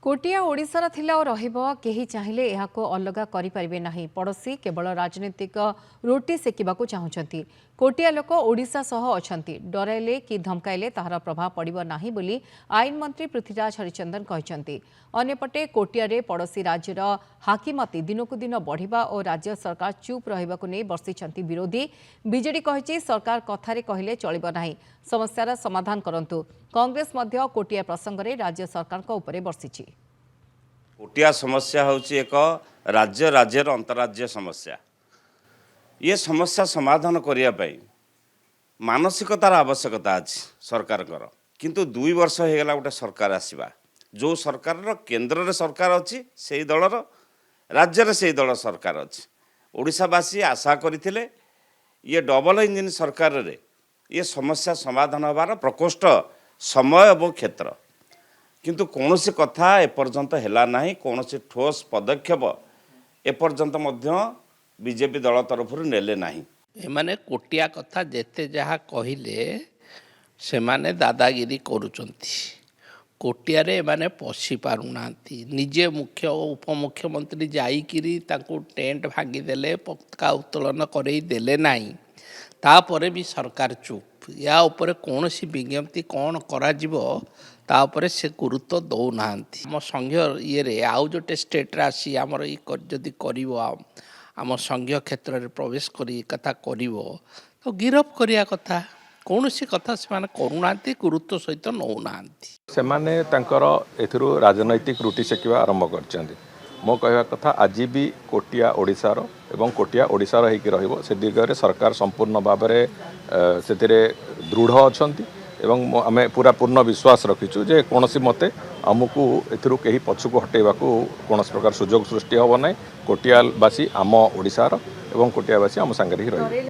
कोटिया ओडिशार थिला और रहिबो केही चाहिले एहाको अलगा करि परिबे नाही। पड़ोसी केवल राजनीतिक रोटी सेकिबाकू चाहुचंती। कोटिया लोक ओडिशा सह अछंती। डराइले कि धमकाइले ताहार प्रभाव पड़िबो नाही बोली आईन मंत्री पृथ्वीराज हरिचंदन कहचंती। अन्यपटे कोटिया रे पड़ोसी राज्यर हाकिमती दिनकू दिन बढ़िबा और राज्य सरकार चुप रहिबाकू नै बर्षिछंती विरोधी। बीजेडी कहिछि सरकार कथारे कहिले चलिबो नाही, समस्यार समाधान करंतु। कांग्रेस मध्य कोटिया प्रसंग रे राज्य सरकार को ऊपर बर्षिछि। कोटिया समस्या होची एक राज्य राज्यर अंतरराज्य समस्या। ये समस्या समाधान करिया पई मानसिकतार आवश्यकता अछि सरकार किंतु 2 वर्ष हो गला गोटे सरकार आसीबा जो सरकार केंद्र रे सरकार अछि सेही दलर राज्य रे सेही दल सरकार अछि। ओडिशावासी आशा करथिले ये डबल इंजिन सरकार रे ये समस्या समाधान होबार प्रकोष्ठ समय और क्षेत्र किंतु कौन सी कथा एपर्यंत है ना, कौन सी ठोस पदक्षेप एपर्यंत बीजेपी दल तरफ नेले नहीं। एमाने कोटिया कथा जेते जहाँ कहले से माने दादागिरी करुचंती। कोटिया रे माने पशि पारुना निजे मुख्य उपमुख्यमंत्री जाइकिरी तांको टेंट भांगी देले, पताका उत्तोलन करई देले नाही, तापरे भी सरकार चुप। या ऊपर कौन सी विज्ञप्ति कौन करा जिवो ता ऊपर से गुरुत्व दौ नांती। आम संघीय ये आउ जोटे स्टेट रे आसी आमर जदि करिवो आम संघीय क्षेत्र में प्रवेश करी कथा करिवो तो गिरफ करिया कथा कौन सी कथा से माने करूनांती, गुरुत्व सहित नौ नांती। से माने तांकर एथिरु राजनैतिक रुटी सेकिवा आरंभ करछन्ती। मो कहवा कथा आज भी कोटिया ओडिशार एवं कोटिया ओडिशार होइकी रहिबो से दिगरे सरकार संपूर्ण भाव में से दृढ़ अछन्ती एवं आमे पूरा पूर्ण विश्वास रखिचु जे कोनोसी मते आमको एथिरु केही पछुको हटेबाकू कोनोसी प्रकार सुजोग सृष्टि होबो नै। कोटियावासी आम ओडिशार एवं कोटियावासी आम संगे ही रहिबो।